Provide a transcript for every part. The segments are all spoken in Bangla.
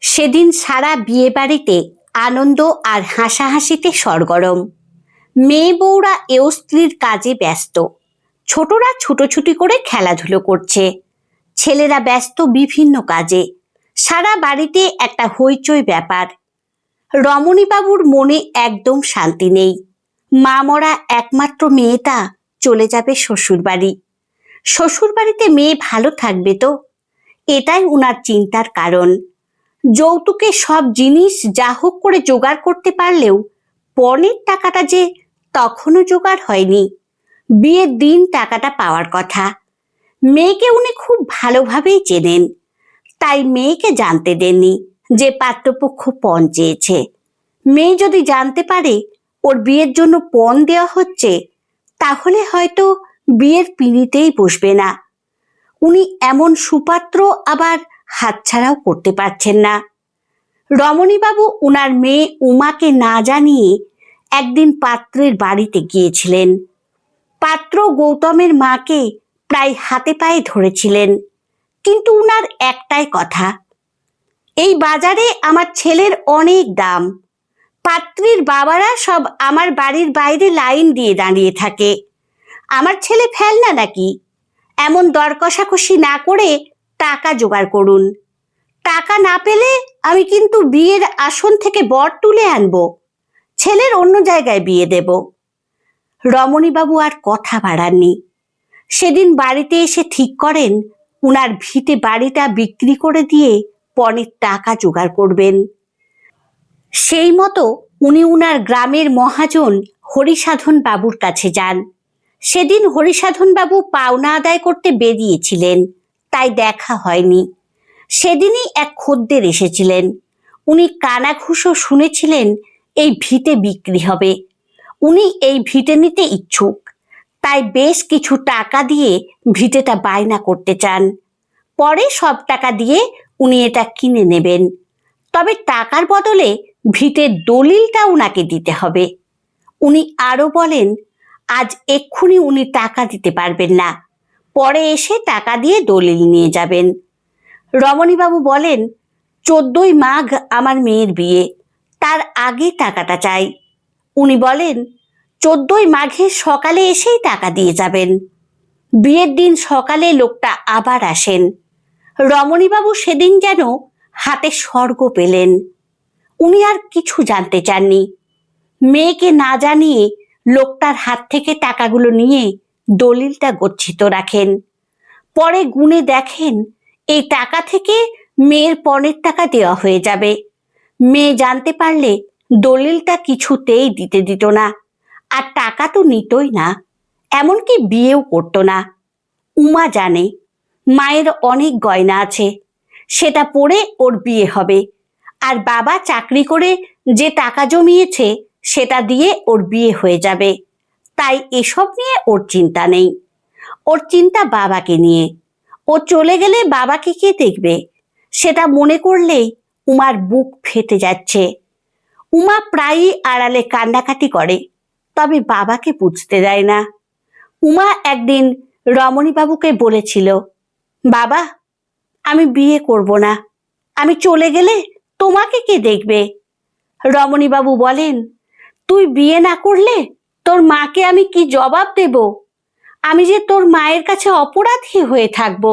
সেদিন সারা বিয়ে বাড়িতে আনন্দ আর হাসাহাসিতে সরগরম। মেয়ে বউরা এও স্ত্রীর কাজে ব্যস্ত। ছোটরা ছুটোছুটি করে খেলাধুলো করছে, ছেলেরা ব্যস্ত বিভিন্ন কাজে। সারা বাড়িতে একটা হইচই ব্যাপার। রমণীবাবুর মনে একদম শান্তি নেই। মা মরা একমাত্র মেয়েটা চলে যাবে শ্বশুরবাড়ি। শ্বশুরবাড়িতে মেয়ে ভালো থাকবে তো, এটাই উনার চিন্তার কারণ। যৌতুকে সব জিনিস যা হোক করে জোগাড় করতে পারলেও পণের টাকাটা যে তখনও জোগাড় হয়নি। বিয়ের দিন টাকাটা পাওয়ার কথা। মেয়েকে উনি খুব ভালোভাবেই চেনেন, তাই মেয়েকে জানতে দেননি যে পাত্রপক্ষ পণ চেয়েছে। মেয়ে যদি জানতে পারে ওর বিয়ের জন্য পণ দেওয়া হচ্ছে, তাহলে হয়তো বিয়ের পিঁড়িতেই বসবে না। উনি এমন সুপাত্র আবার হাতছাড়াও করতে পারছেন না। রমণীবাবু উনার মেয়ে উমাকে না জানিয়ে একদিন পাত্রের বাড়িতে গিয়েছিলেন। পাত্র গৌতমের মাকে প্রায় হাতে পায়ে ধরেছিলেন, কিন্তু উনার একটাই কথা, এই বাজারে আমার ছেলের অনেক দাম। পাত্রীর বাবারা সব আমার বাড়ির বাইরে লাইন দিয়ে দাঁড়িয়ে থাকে। আমার ছেলে ফেলনা নাকি? এমন দর কষাকষি না করে টাকা জোগাড় করুন। টাকা না পেলে আমি কিন্তু বিয়ের আসন থেকে বর তুলে আনবো, ছেলের অন্য জায়গায় বিয়ে দেব। রমণীবাবু আর কথা বাড়াননি। সেদিন বাড়িতে এসে ঠিক করেন উনার ভিটে বাড়িটা বিক্রি করে দিয়ে পণের টাকা জোগাড় করবেন। সেই মতো উনি উনার গ্রামের মহাজন হরিসাধন বাবুর কাছে যান। সেদিন হরিসাধন বাবু পাওনা আদায় করতে বেরিয়েছিলেন, তাই দেখা হয়নি। সেদিনই এক খদ্দের এসেছিলেন। উনি কানাঘুষো শুনেছিলেন এই ভিটে বিক্রি হবে। উনি এই ভিটে নিতে ইচ্ছুক, তাই বেশ কিছু টাকা দিয়ে ভিটেটা বায়না করতে চান। পরে সব টাকা দিয়ে উনি এটা কিনে নেবেন, তবে টাকার বদলে ভিটের দলিলটা উনাকে দিতে হবে। উনি আরো বলেন আজ এক্ষুনি উনি টাকা দিতে পারবেন না, পরে এসে টাকা দিয়ে দলিল নিয়ে যাবেন। রমণীবাবু বলেন 14ই মাঘ আমার মেয়ের বিয়ে, তার আগে টাকাটা চাই। উনি বলেন 14ই মাঘের সকালে এসেই টাকা দিয়ে যাবেন। বিয়ের দিন সকালে লোকটা আবার আসেন। রমণীবাবু সেদিন যেন হাতে স্বর্গ পেলেন। উনি আর কিছু জানতে চাননি। মেয়েকে না জানিয়ে লোকটার হাত থেকে টাকাগুলো নিয়ে দলিলটা গচ্ছিত রাখেন। পরে গুনে দেখেন এই টাকা থেকে মেয়ের পণের টাকা দেওয়া হয়ে যাবে। মেয়ে জানতে পারলে দলিলটা কিছুতেই দিতে দিত না, আর টাকা তো নিতই না, এমনকি বিয়েও করতো না। উমা জানে মায়ের অনেক গয়না আছে, সেটা পরে ওর বিয়ে হবে, আর বাবা চাকরি করে যে টাকা জমিয়েছে সেটা দিয়ে ওর বিয়ে হয়ে যাবে। তাই এসব নিয়ে ওর চিন্তা নেই। ওর চিন্তা বাবাকে নিয়ে। ও চলে গেলে বাবাকে কে দেখবে, সেটা মনে করলেই উমার বুক ফেটে যাচ্ছে। উমা প্রায়ই আড়ালে কান্নাকাটি করে, তবে বাবাকে বুঝতে দেয় না। উমা একদিন রমণীবাবুকে বলেছিল, বাবা আমি বিয়ে করব না, আমি চলে গেলে তোমাকে কে দেখবে? রমণীবাবু বলেন, তুই বিয়ে না করলে তোর মাকে আমি কি জবাব দেব? আমি যে তোর মায়ের কাছে অপরাধী হয়ে থাকব।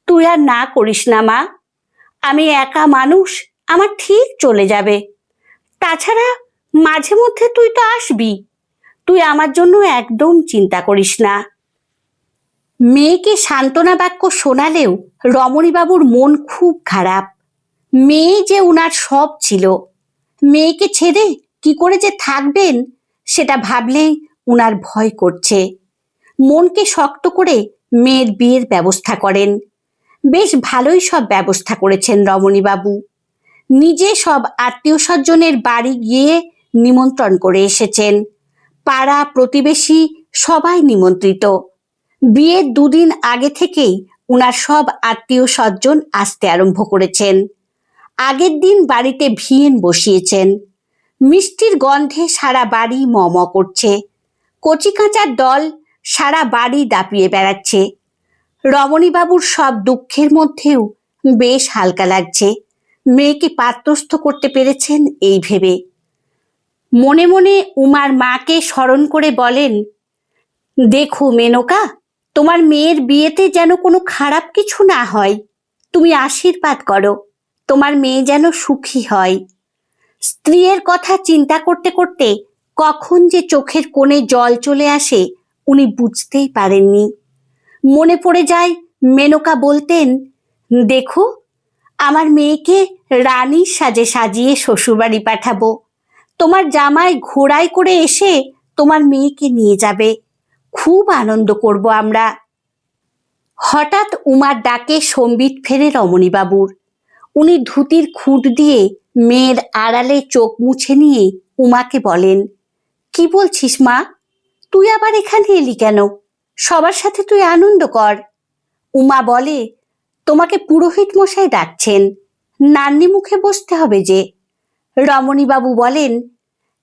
তুই আর না করিস না মা, আমি একা মানুষ, আমার ঠিক চলে যাবে। তাছাড়া মাঝে মধ্যে তুই তো আসবি, তুই আমার জন্য একদম চিন্তা করিস না। মেয়েকে সান্ত্বনা বাক্য শোনালেও রমণীবাবুর মন খুব খারাপ। মেয়ে যে উনার সব ছিল, মেয়েকে ছেড়ে কি করে যে থাকবেন সেটা ভাবলেই উনার ভয় করছে। মনকে শক্ত করে মেয়ের বিয়ের ব্যবস্থা করেন। বেশ ভালোই সব ব্যবস্থা করেছেন রমণীবাবু। নিজে সব আত্মীয় স্বজনের বাড়ি গিয়ে নিমন্ত্রণ করে এসেছেন। পাড়া প্রতিবেশী সবাই নিমন্ত্রিত। বিয়ের দুদিন আগে থেকেই উনার সব আত্মীয় স্বজন আসতে আরম্ভ করেছেন। আগের দিন বাড়িতে ভিয়েন বসিয়েছেন। মিষ্টির গন্ধে সারা বাড়ি ম ম করছে। কচি কাঁচার দল সারা বাড়ি দাপিয়ে বেড়াচ্ছে। রমণীবাবুর সব দুঃখের মধ্যেও বেশ হালকা লাগছে, মেয়েকে পাত্রস্থ করতে পেরেছেন এই ভেবে। মনে মনে উমার মাকে স্মরণ করে বলেন, দেখো মেনকা, তোমার মেয়ের বিয়েতে যেন কোনো খারাপ কিছু না হয়। তুমি আশীর্বাদ করো, তোমার মেয়ে যেন সুখী হয়। স্ত্রীর কথা চিন্তা করতে করতে কখন যে চোখের কোণে জল চলে আসে উনি বুঝতেই পারেননি। মনে পড়ে যায় মেনকা বলতেন, দেখো, আমার মেয়েকে রানীর সাজে সাজিয়ে শ্বশুরবাড়ি পাঠাবো। তোমার জামাই ঘোড়ায় করে এসে তোমার মেয়েকে নিয়ে যাবে, খুব আনন্দ করব আমরা। হঠাৎ উমার ডাকে সম্বিত ফেরে রমণীবাবুর। উনি ধুতির খুঁট দিয়ে মেয়ের আড়ালে চোখ মুছে নিয়ে উমাকে বলেন, কি বলছিস মা? তুই আবার এখানে এলি কেন? সবার সাথে তুই আনন্দ কর। উমা বলে, তোমাকে পুরোহিত মশাই ডাকছেন, নান্নি মুখে বসতে হবে যে। রমণীবাবু বলেন,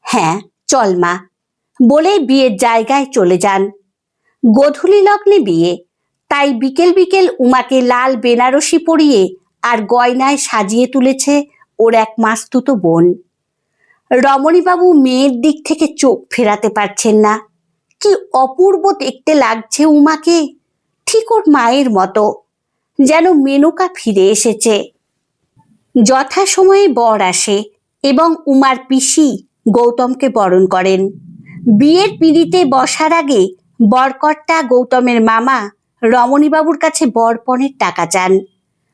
হ্যাঁ চল মা, বলেই বিয়ের জায়গায় চলে যান। গোধূলি লগ্নে বিয়ে, তাই বিকেল বিকেল উমাকে লাল বেনারসি পরিয়ে আর গয়নায় সাজিয়ে তুলেছে ওর এক মাসতুতো বোন। রমণীবাবু মেয়ের দিক থেকে চোখ ফেরাতে পারছেন না। কি অপূর্ব দেখতে লাগছে উমাকে, ঠিক ওর মায়ের মতো, যেন মেনকা ফিরে এসেছে। যথাসময়ে বর আসে এবং উমার পিসি গৌতমকে বরণ করেন। বিয়ের পিঁড়িতে বসার আগে বরকর্তা গৌতমের মামা রমণীবাবুর কাছে বরপণের টাকা চান।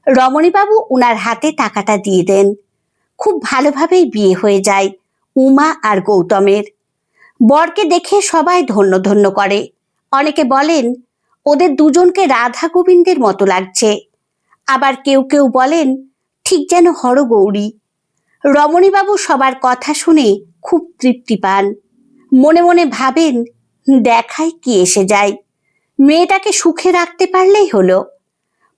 রমণীবাবু উনার হাতে টাকাটা দিয়ে দেন। খুব ভালোভাবেই বিয়ে হয়ে যায় উমা আর গৌতমের। বরকে দেখে সবাই ধন্য ধন্য করে। অনেকে বলেন ওদের দুজনকে রাধা গোবিন্দের মতো লাগছে, আবার কেউ কেউ বলেন ঠিক যেন হরগৌরী। রমণীবাবু সবার কথা শুনে খুব তৃপ্তি পান। মনে মনে ভাবেন, দেখাই কি এসে যায়, মেয়েটাকে সুখে রাখতে পারলেই হলো।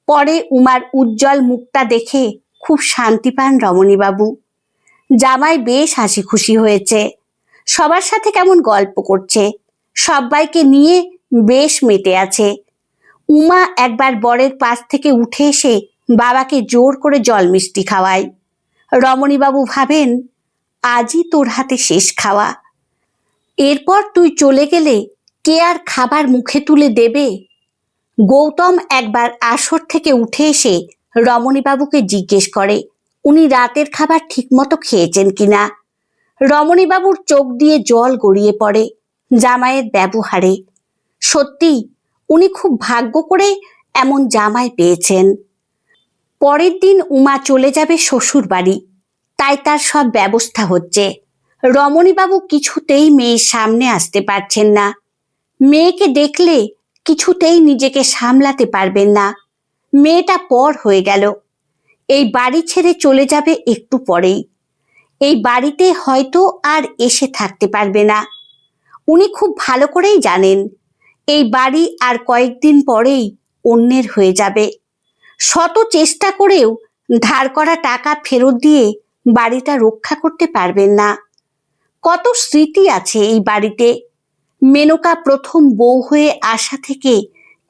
পরে উমার উজ্জ্বল মুখটা দেখে খুব শান্তি পান রমণীবাবু। জামাই বেশ হাসি খুশি হয়েছে, সবার সাথে কেমন গল্প করছে, সবাইকে নিয়ে বেশ মেতে আছে। উমা একবার বরের পাশ থেকে উঠে এসে বাবাকে জোর করে জল মিষ্টি খাওয়ায়। রমণীবাবু ভাবেন, আজই তোর হাতে শেষ খাওয়া। এরপর তুই চলে গেলে কে আর খাবার মুখে তুলে দেবে? গৌতম একবার আসর থেকে উঠে এসে রমণীবাবুকে জিজ্ঞেস করে উনি রাতের খাবার ঠিকমতো খেয়েছেন কিনা। রমণীবাবুর চোখ দিয়ে জল গড়িয়ে পড়ে জামাইয়ের ব্যবহারে। সত্যি উনি খুব ভাগ্য করে এমন জামাই পেয়েছেন। পরের দিন উমা চলে যাবে শ্বশুর বাড়ি, তাই তার সব ব্যবস্থা হচ্ছে। রমণীবাবু কিছুতেই মেয়ের সামনে আসতে পারছেন না। মেয়েকে দেখলে কিছুতেই নিজেকে সামলাতে পারবেন না। মেয়েটা পর হয়ে গেল, এই বাড়ি ছেড়ে চলে যাবে একটু পরেই। এই বাড়িতে হয়তো আর এসে থাকতে পারবে না। উনি খুব ভালো করেই জানেন এই বাড়ি আর কয়েকদিন পরেই অন্যের হয়ে যাবে। শত চেষ্টা করেও ধার করা টাকা ফেরত দিয়ে বাড়িটা রক্ষা করতে পারবেন না। কত স্মৃতি আছে এই বাড়িতে। মেনকা প্রথম বউ হয়ে আসা থেকে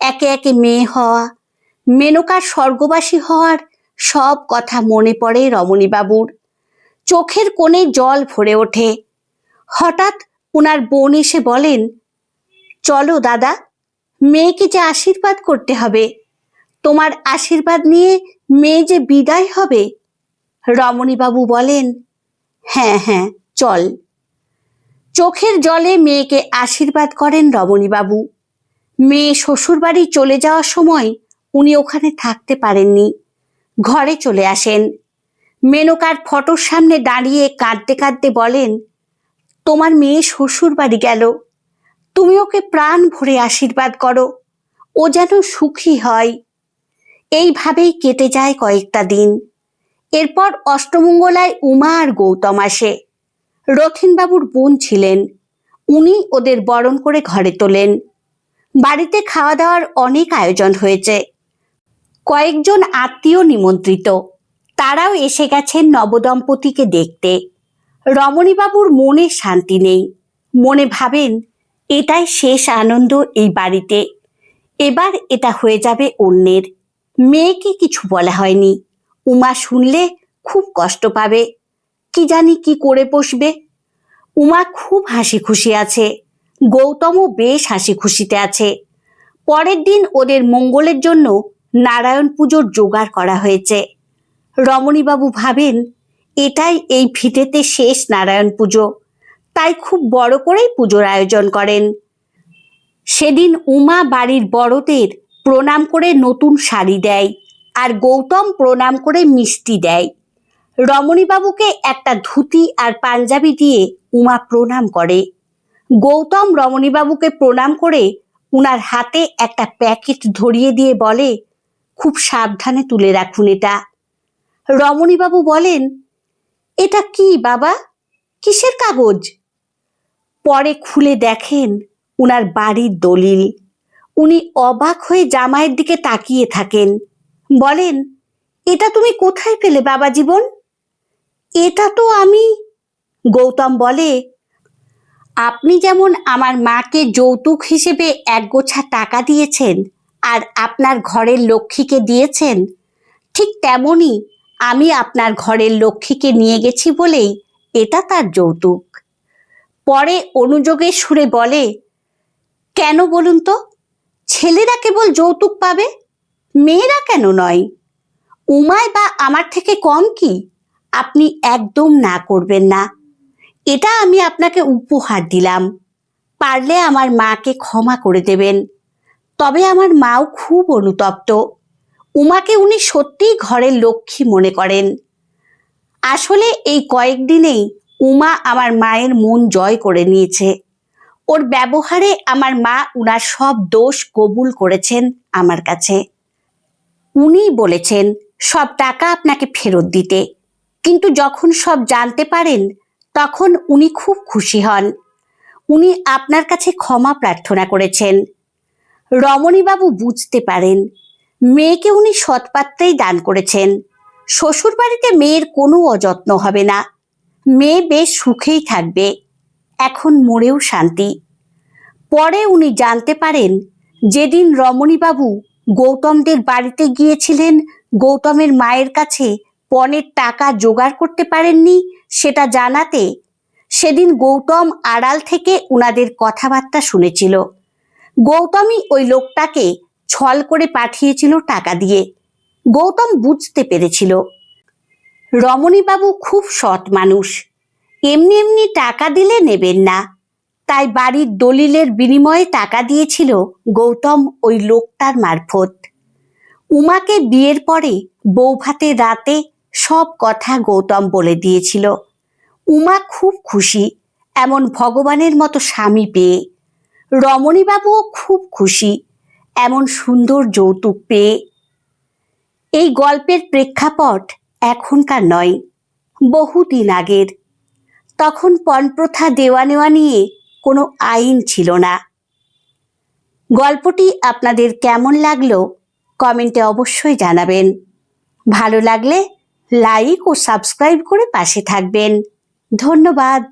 একে একে মেয়ে হওয়া, মেনকার স্বর্গবাসী হওয়ার সব কথা মনে পড়ে রমণীবাবুর। চোখের কোণে জল ভরে ওঠে। হঠাৎ উনার বোন এসে বলেন, চলো দাদা, মেয়েকে যে আশীর্বাদ করতে হবে, তোমার আশীর্বাদ নিয়ে মেয়ে যে বিদায় হবে। রমণীবাবু বলেন, হ্যাঁ হ্যাঁ চল। চোখের জলে মেয়েকে আশীর্বাদ করেন রমণীবাবু। মেয়ে শ্বশুরবাড়ি চলে যাওয়ার সময় উনি ওখানে থাকতে পারেননি, ঘরে চলে আসেন। মেনকার ফটোর সামনে দাঁড়িয়ে কাঁদতে কাঁদতে বলেন, তোমার মেয়ে শ্বশুর বাড়ি গেল, তুমি ওকে প্রাণ ভরে আশীর্বাদ করো, ও যেন সুখী হয়। এইভাবেই কেটে যায় কয়েকটা দিন। এরপর অষ্টমঙ্গলায় উমা আর গৌতম আসে। রথিনবাবুর বোন ছিলেন, উনি ওদের বরণ করে ঘরে তোলেন। বাড়িতে খাওয়া দাওয়ার অনেক আয়োজন হয়েছে। কয়েকজন আত্মীয় নিমন্ত্রিত, তারাও এসে গেছেন নবদম্পতিকে দেখতে। রমণীবাবুর মনে শান্তি নেই। মনে ভাবেন, এটাই শেষ আনন্দ এই বাড়িতে, এবার এটা হয়ে যাবে অন্যের। মেয়েকে কিছু বলা হয়নি। উমা শুনলে খুব কষ্ট পাবে, কি জানি কি করে পোষবে। উমা খুব হাসি খুশি আছে, গৌতমও বেশ হাসি খুশিতে আছে। পরের দিন ওদের মঙ্গলের জন্য নারায়ণ পুজোর জোগাড় করা হয়েছে। রমণীবাবু ভাবেন এটাই এই ভিটেতে শেষ নারায়ণ পুজো, তাই খুব বড় করেই পুজোর আয়োজন করেন। সেদিন উমা বাড়ির বড়দের প্রণাম করে নতুন শাড়ি দেয়, আর গৌতম প্রণাম করে মিষ্টি দেয়। রমণীবাবুকে একটা ধুতি আর পাঞ্জাবি দিয়ে উমা প্রণাম করে। গৌতম রমণীবাবুকে প্রণাম করে উনার হাতে একটা প্যাকেট ধরিয়ে দিয়ে বলে, খুব সাবধানে তুলে রাখুন এটা। রমণীবাবু বলেন, এটা কি বাবা, কিসের কাগজ? পরে খুলে দেখেন উনার বাড়ির দলিল। উনি অবাক হয়ে জামাইয়ের দিকে তাকিয়ে থাকেন, বলেন, এটা তুমি কোথায় পেলে বাবা জীবন? এটা তো আমি। গৌতম বলে, আপনি যেমন আমার মাকে যৌতুক হিসেবে একগোছা টাকা দিয়েছেন আর আপনার ঘরের লক্ষ্মীকে দিয়েছেন, ঠিক তেমনই আমি আপনার ঘরের লক্ষ্মীকে নিয়ে গেছি বলেই এটা তার যৌতুক। পরে অনুযোগের সুরে বলে, কেন বলুন তো, ছেলেরা কেবল যৌতুক পাবে, মেয়েরা কেন নয়? উমায় বা আমার থেকে কম কি? আপনি একদম না করবেন না, এটা আমি আপনাকে উপহার দিলাম। পারলে আমার মাকে ক্ষমা করে দেবেন। তবে আমার মাও খুব অনুতপ্ত, উমাকে উনি সত্যিই ঘরের লক্ষ্মী মনে করেন। আসলে এই কয়েকদিনেই উমা আমার মায়ের মন জয় করে নিয়েছে। ওর ব্যবহারে আমার মা উনার সব দোষ কবুল করেছেন আমার কাছে। উনি বলেছেন সব টাকা আপনাকে ফেরত দিতে, কিন্তু যখন সব জানতে পারেন তখন উনি খুব খুশি হন। উনি আপনার কাছে ক্ষমা প্রার্থনা করেছেন। রমণীবাবু বুঝতে পারেন মেয়েকে উনি সৎপাত্রেই দান করেছেন। শ্বশুর বাড়িতে মেয়ের কোনো অযত্ন হবে না, মেয়ে বেশ সুখেই থাকবে, এখন মরেও শান্তি। পরে উনি জানতে পারেন যেদিন রমণীবাবু গৌতমদের বাড়িতে গিয়েছিলেন গৌতমের মায়ের কাছে পণের টাকা জোগাড় করতে পারেননি সেটা জানাতে, সেদিন গৌতম আড়াল থেকে উনাদের কথাবার্তা শুনেছিল। গৌতমই ওই লোকটাকে ছল করে পাঠিয়েছিল টাকা দিয়ে। গৌতম বুঝতে পেরেছিল রমণীবাবু খুব সৎ মানুষ, এমনি এমনি টাকা দিলে নেবেন না, তাই বাড়ির দলিলের বিনিময়ে টাকা দিয়েছিল গৌতম ওই লোকটার মারফত। উমাকে বিয়ের পরে বৌভাতের রাতে সব কথা গৌতম বলে দিয়েছিল। উমা খুব খুশি এমন ভগবানের মতো স্বামী পেয়ে। রমণীবাবুও খুব খুশি এমন সুন্দর যৌতুক পেয়ে। এই গল্পের প্রেক্ষাপট এখনকার নয়, বহুদিন আগের। তখন পণপ্রথা দেওয়া নেওয়া নিয়ে কোনো আইন ছিল না। গল্পটি আপনাদের কেমন লাগলো কমেন্টে অবশ্যই জানাবেন। ভালো লাগলে লাইক ও সাবস্ক্রাইব করে পাশে থাকবেন। ধন্যবাদ।